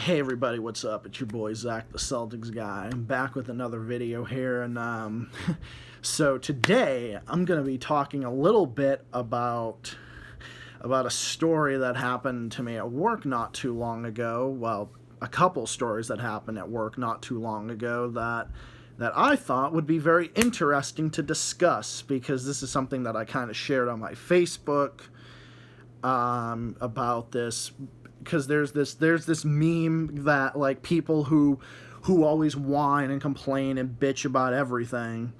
Hey everybody, what's up? It's your boy Zach, the Celtics guy. I'm back with another video here, and so today I'm gonna be talking a little bit about a story that happened to me at work not too long ago. Well, a couple stories that happened at work not too long ago that I thought would be very interesting to discuss, because this is something that I kind of shared on my Facebook about this. Because there's this meme that, like, people who always whine and complain and bitch about everything,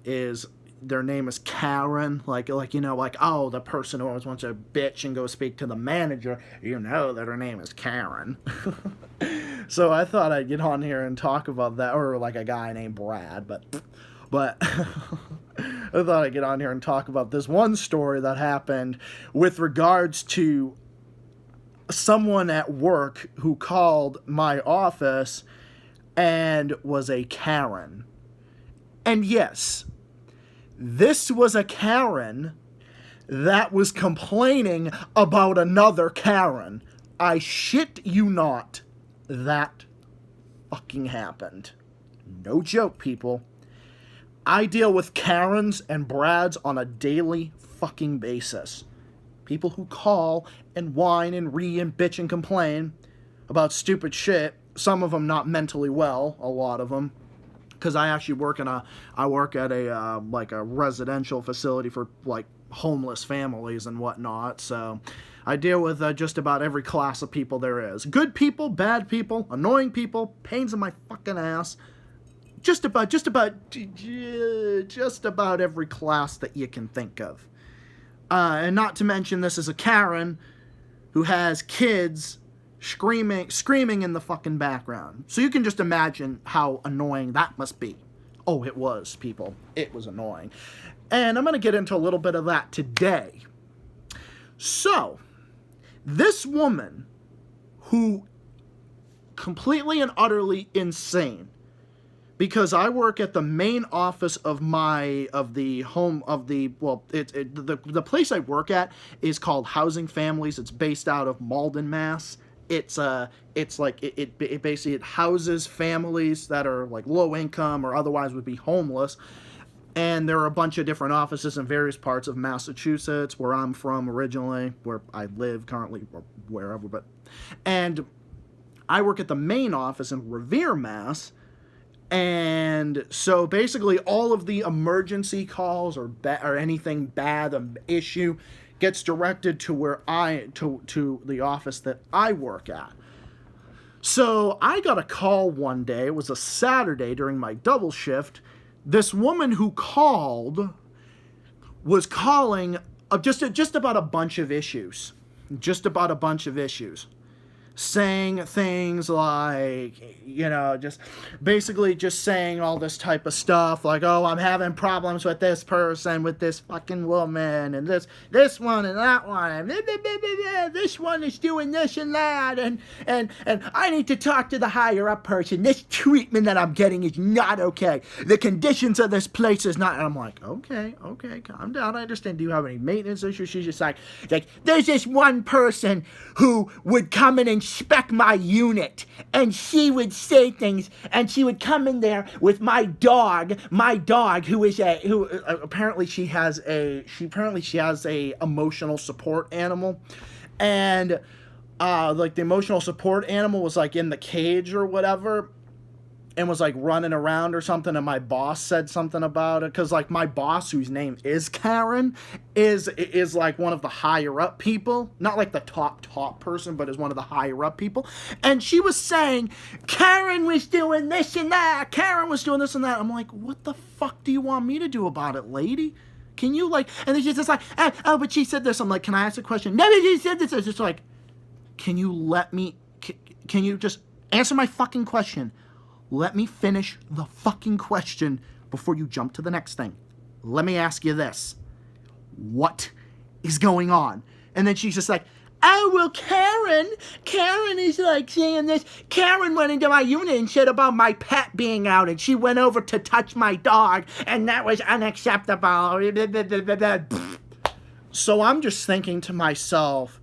is their name is Karen, like oh, the person who always wants to bitch and go speak to the manager, you know that her name is Karen. So I thought I'd get on here and talk about that, or like a guy named Brad, but I thought I'd get on here and talk about this one story that happened with regards to someone at work who called my office and was a Karen. And yes, this was a Karen that was complaining about another Karen. I shit you not, that fucking happened. No joke, people. I deal with Karens and Brads on a daily fucking basis. People who call and whine and and bitch and complain about stupid shit. Some of them not mentally well, a lot of them. Because I actually work at a residential facility for like homeless families and whatnot. So I deal with just about every class of people there is. Good people, bad people, annoying people, pains in my fucking ass. Just about every class that you can think of. And not to mention, this is a Karen who has kids screaming in the fucking background. So you can just imagine how annoying that must be. Oh, it was, people. It was annoying. And I'm going to get into a little bit of that today. So, this woman, who completely and utterly insane, because I work at the main office of the place I work at is called Housing Families. It's based out of Malden, Mass. It basically houses families that are like low income or otherwise would be homeless. And there are a bunch of different offices in various parts of Massachusetts, where I'm from originally, where I live currently, or wherever. And I work at the main office in Revere, Mass. And so basically all of the emergency calls or anything bad, an issue, gets directed to to the office that I work at. So I got a call one day. It was a Saturday during my double shift. This woman who called was calling just about a bunch of issues. Saying things like, just basically just saying all this type of stuff, like, oh, I'm having problems with this person, with this fucking woman, and this one and that one, and this one is doing this and that, and I need to talk to the higher up person. This treatment that I'm getting is not okay. The conditions of this place is not. And I'm like, okay, calm down. I understand. Do you have any maintenance issues? She's just like, there's this one person who would come in and inspect my unit, and she would say things, and she would come in there with my dog who apparently she has a emotional support animal, and like the emotional support animal was like in the cage or whatever, and was like running around or something, and my boss said something about it, because like my boss, whose name is Karen, is like one of the higher up people, not like the top person, but is one of the higher up people, and she was saying Karen was doing this and that, I'm like, what the fuck do you want me to do about it, lady? Can you and then she's just like, oh, but she said this. I'm like, can I ask a question? No, she said this. It's just like, can you just answer my fucking question? Let me finish the fucking question before you jump to the next thing. Let me ask you this. What is going on? And then she's just like, oh, well, Karen is like saying this. Karen went into my unit and said about my pet being out, and she went over to touch my dog, and that was unacceptable. So I'm just thinking to myself,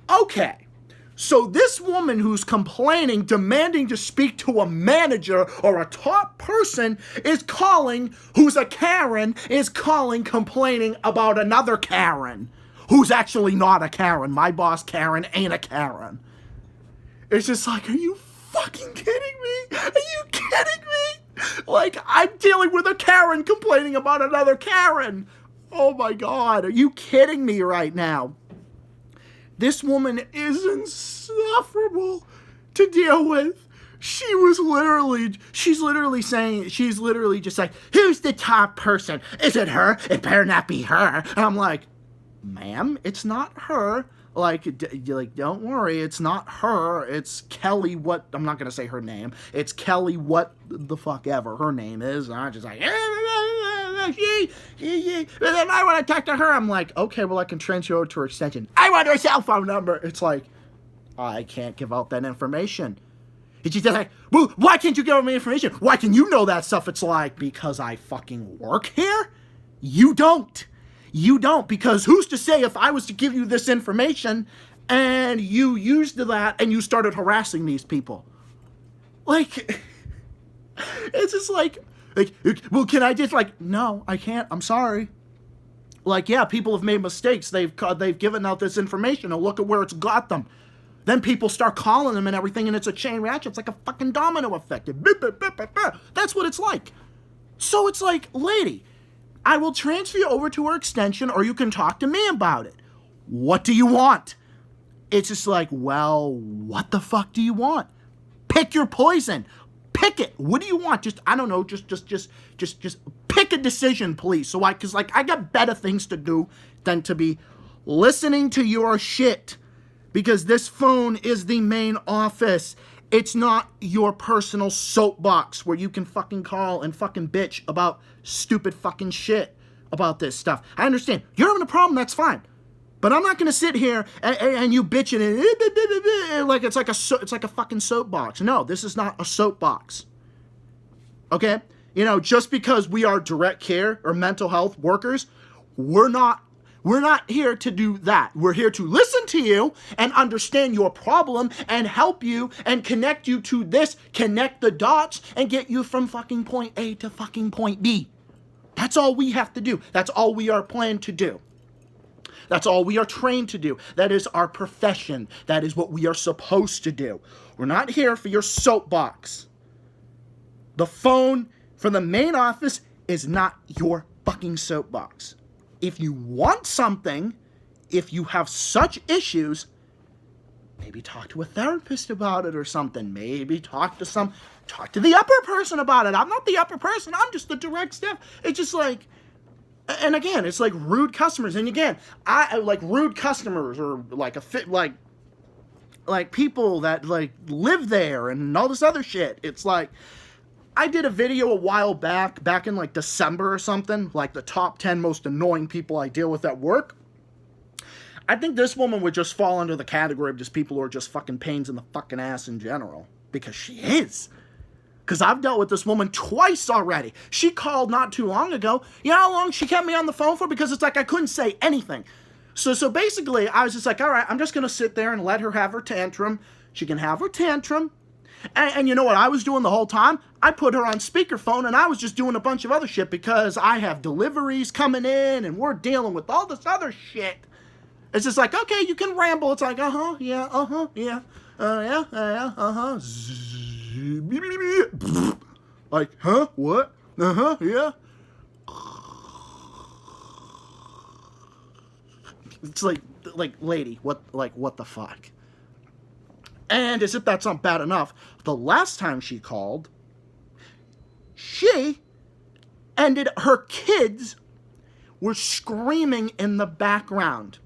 okay, So this woman who's complaining, demanding to speak to a manager or a top person is calling, who's a Karen, is calling, complaining about another Karen who's actually not a Karen. My boss Karen ain't a Karen. It's just like, are you fucking kidding me? Are you kidding me? Like, I'm dealing with a Karen complaining about another Karen. Oh my God, are you kidding me right now? This woman is insufferable to deal with. She's literally just like, who's the top person? Is it her? It better not be her. And I'm like, ma'am, it's not her. Like, don't worry, it's not her. It's Kelly what, I'm not going to say her name. It's Kelly what the fuck ever her name is. And I'm just like, and then I want to talk to her. I'm like, okay, well, I can transfer you over to her extension. I want her cell phone number. It's like, I can't give out that information. And she's just like, well, why can't you give me information? Why can you know that stuff? It's like, because I fucking work here? You don't. You don't, because who's to say if I was to give you this information and you used that and you started harassing these people? Like, it's just like, well, can I just, like, no, I can't, I'm sorry. Like, yeah, people have made mistakes. They've given out this information, and look at where it's got them. Then people start calling them and everything, and it's a chain reaction. It's like a fucking domino effect. That's what it's like. So it's like, lady, I will transfer you over to her extension, or you can talk to me about it. What do you want? It's just like, well, what the fuck do you want? Pick your poison. Pick it. What do you want? Just, I don't know, just pick a decision, please. So because I got better things to do than to be listening to your shit. Because this phone is the main office. It's not your personal soapbox where you can fucking call and fucking bitch about stupid fucking shit about this stuff. I understand. You're having a problem, that's fine. But I'm not going to sit here and you bitching and like it's like a fucking soapbox. No, this is not a soapbox. Okay? You know, just because we are direct care or mental health workers, we're not here to do that. We're here to listen to you and understand your problem and help you and connect you to this, connect the dots and get you from fucking point A to fucking point B. That's all we have to do. That's all we are planned to do. That's all we are trained to do. That is our profession. That is what we are supposed to do. We're not here for your soapbox. The phone for the main office is not your fucking soapbox. If you want something, if you have such issues, maybe talk to a therapist about it or something. Maybe talk to the upper person about it. I'm not the upper person. I'm just the direct staff. It's just like, and again, it's like rude customers. And again, I like rude customers or like like people that like live there and all this other shit. It's like, I did a video a while back in like December or something, like the top 10 most annoying people I deal with at work. I think this woman would just fall under the category of just people who are just fucking pains in the fucking ass in general. Because she is. Because I've dealt with this woman twice already. She called not too long ago. You know how long she kept me on the phone for? Because it's like I couldn't say anything. So basically, I was just like, all right, I'm just going to sit there and let her have her tantrum. She can have her tantrum. And you know what I was doing the whole time? I put her on speakerphone and I was just doing a bunch of other shit because I have deliveries coming in and we're dealing with all this other shit. It's just like, okay, you can ramble. It's like, yeah, yeah. Like, huh? What? Yeah. It's like, lady, what the fuck? And as if that's not bad enough, the last time she called, she ended, her kids were screaming in the background.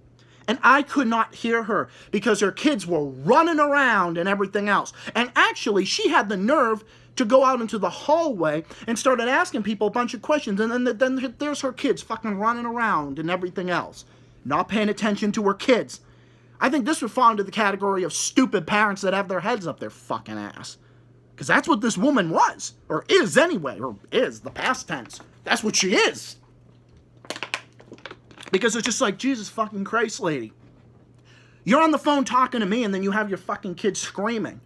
And I could not hear her because her kids were running around and everything else. And actually, she had the nerve to go out into the hallway and started asking people a bunch of questions. And then there's her kids fucking running around and everything else. Not paying attention to her kids. I think this would fall into the category of stupid parents that have their heads up their fucking ass. Because that's what this woman was. Or is anyway. Or is, the past tense. That's what she is. Because it's just like, Jesus fucking Christ, lady. You're on the phone talking to me, and then you have your fucking kids screaming.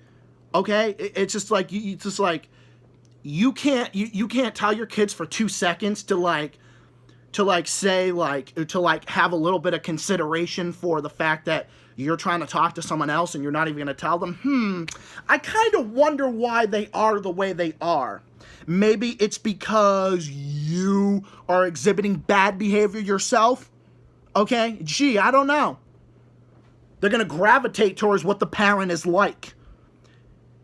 Okay? It's just like, you can't tell your kids for 2 seconds to have a little bit of consideration for the fact that you're trying to talk to someone else and you're not even going to tell them. I kind of wonder why they are the way they are. Maybe it's because you are exhibiting bad behavior yourself. Okay? Gee, I don't know. They're going to gravitate towards what the parent is like.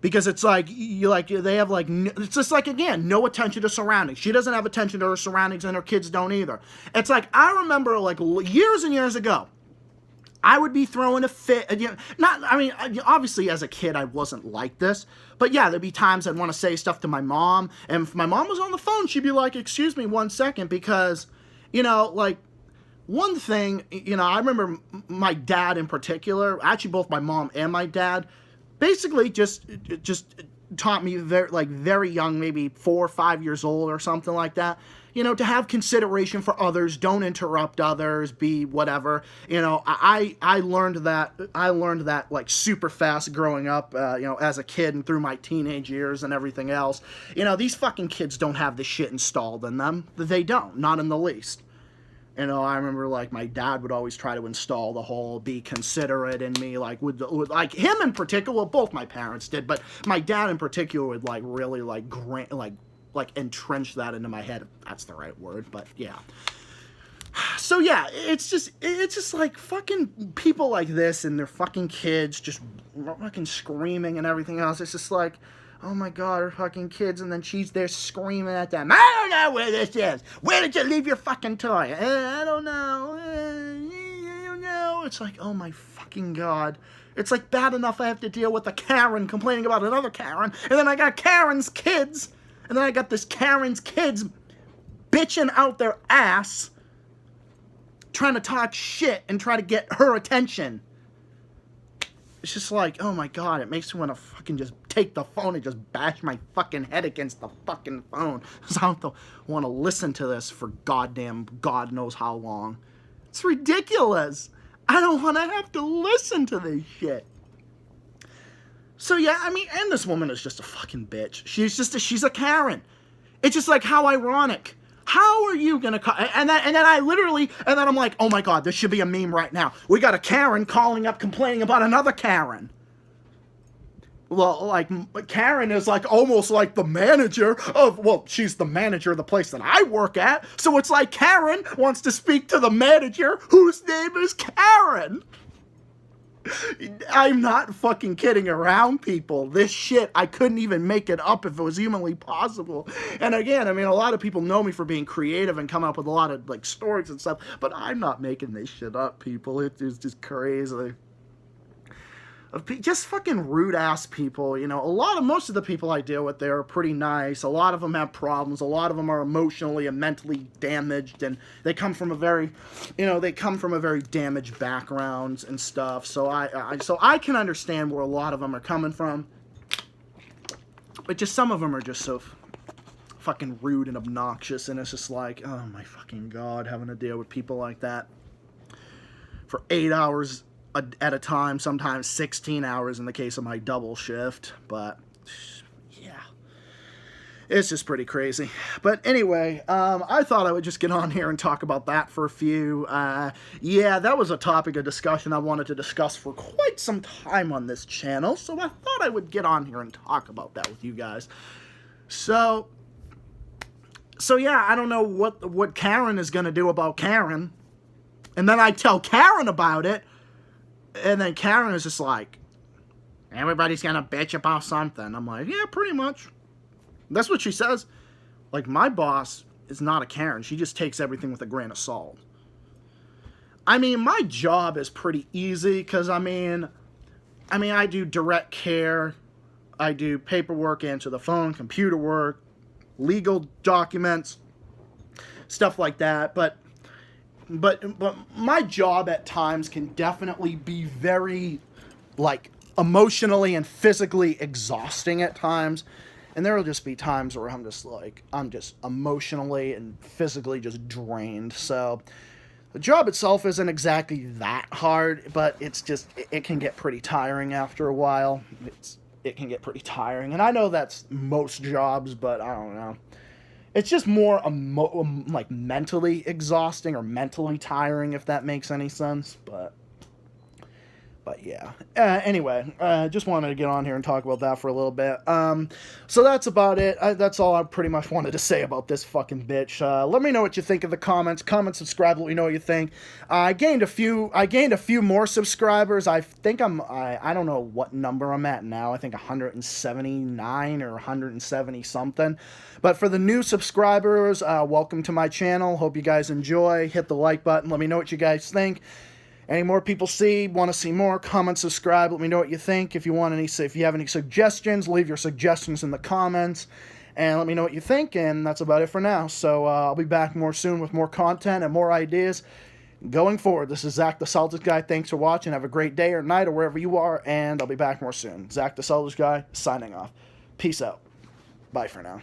Because it's like, they have it's just like, again, no attention to surroundings. She doesn't have attention to her surroundings, and her kids don't either. It's like, I remember years and years ago, I would be throwing a fit. Obviously as a kid I wasn't like this, but yeah, there'd be times I'd want to say stuff to my mom, and if my mom was on the phone, she'd be like, excuse me 1 second, because, one thing, I remember my dad in particular, actually both my mom and my dad, basically just taught me very young, maybe 4 or 5 years old or something like that, to have consideration for others, don't interrupt others, be whatever. I learned that like super fast growing up, as a kid and through my teenage years and everything else. These fucking kids don't have this shit installed in them. They don't, not in the least. I remember my dad would always try to install the whole be considerate in me, with him in particular. Well, both my parents did, but my dad in particular would really entrench that into my head, if that's the right word. But yeah. So yeah, it's just fucking people like this and their fucking kids just fucking screaming and everything else. It's just like, oh my God, her fucking kids, and then she's there screaming at them. I don't know where this is. Where did you leave your fucking toy? I don't know. I don't know. It's like, oh my fucking God. It's like bad enough I have to deal with a Karen complaining about another Karen, and then I got Karen's kids, and then I got this Karen's kids bitching out their ass, trying to talk shit and try to get her attention. It's just like, oh my God, it makes me want to fucking just take the phone and just bash my fucking head against the fucking phone. Because I don't want to listen to this for goddamn God knows how long. It's ridiculous. I don't want to have to listen to this shit. So yeah, and this woman is just a fucking bitch. She's a Karen. It's just like, how ironic. How are you gonna call? And then I'm like, oh my God, this should be a meme right now. We got a Karen calling up complaining about another Karen. Well, Karen is almost like the manager she's the manager of the place that I work at. So it's like Karen wants to speak to the manager whose name is Karen. I'm not fucking kidding around, people. This shit, I couldn't even make it up if it was humanly possible. And again, a lot of people know me for being creative and come up with a lot of stories and stuff, but I'm not making this shit up, people. It is just crazy. Just fucking rude ass people. Most of the people I deal with there are pretty nice. A lot of them have problems. A lot of them are emotionally and mentally damaged, and they come from a very damaged backgrounds and stuff. So I can understand where a lot of them are coming from. But just some of them are just so fucking rude and obnoxious, and it's just like, oh my fucking God, having to deal with people like that for 8 hours at a time, sometimes 16 hours in the case of my double shift. But yeah, it's just pretty crazy. But anyway, I thought I would just get on here and talk about that for a few. Yeah, that was a topic of discussion I wanted to discuss for quite some time on this channel, so I thought I would get on here and talk about that with you guys. So yeah, I don't know what Karen is gonna do about Karen, and then I tell Karen about it. And then Karen is just like, everybody's gonna bitch about something. I'm like, yeah, pretty much. That's what she says. My boss is not a Karen. She just takes everything with a grain of salt. My job is pretty easy because, I do direct care. I do paperwork, answer the phone, computer work, legal documents, stuff like that. But my job at times can definitely be very, emotionally and physically exhausting at times. And there will just be times where I'm just emotionally and physically just drained. So The job itself isn't exactly that hard, but it's just it can get pretty tiring after a while. It can get pretty tiring, and I know that's most jobs, but I don't know. It's just more like mentally exhausting or mentally tiring, if that makes any sense. But yeah. Anyway, just wanted to get on here and talk about that for a little bit. So that's about it. That's all I pretty much wanted to say about this fucking bitch. Let me know what you think in the comments. Comment, subscribe. Let me know what you think. I gained a few more subscribers. I think I don't know what number I'm at now. I think 179 or 170 something. But for the new subscribers, welcome to my channel. Hope you guys enjoy. Hit the like button. Let me know what you guys think. Any more people want to see more, comment, subscribe, let me know what you think. If you have any suggestions, leave your suggestions in the comments, and let me know what you think, and that's about it for now. So I'll be back more soon with more content and more ideas going forward. This is Zach the Celtics Guy. Thanks for watching. Have a great day or night or wherever you are, and I'll be back more soon. Zach the Celtics Guy, signing off. Peace out. Bye for now.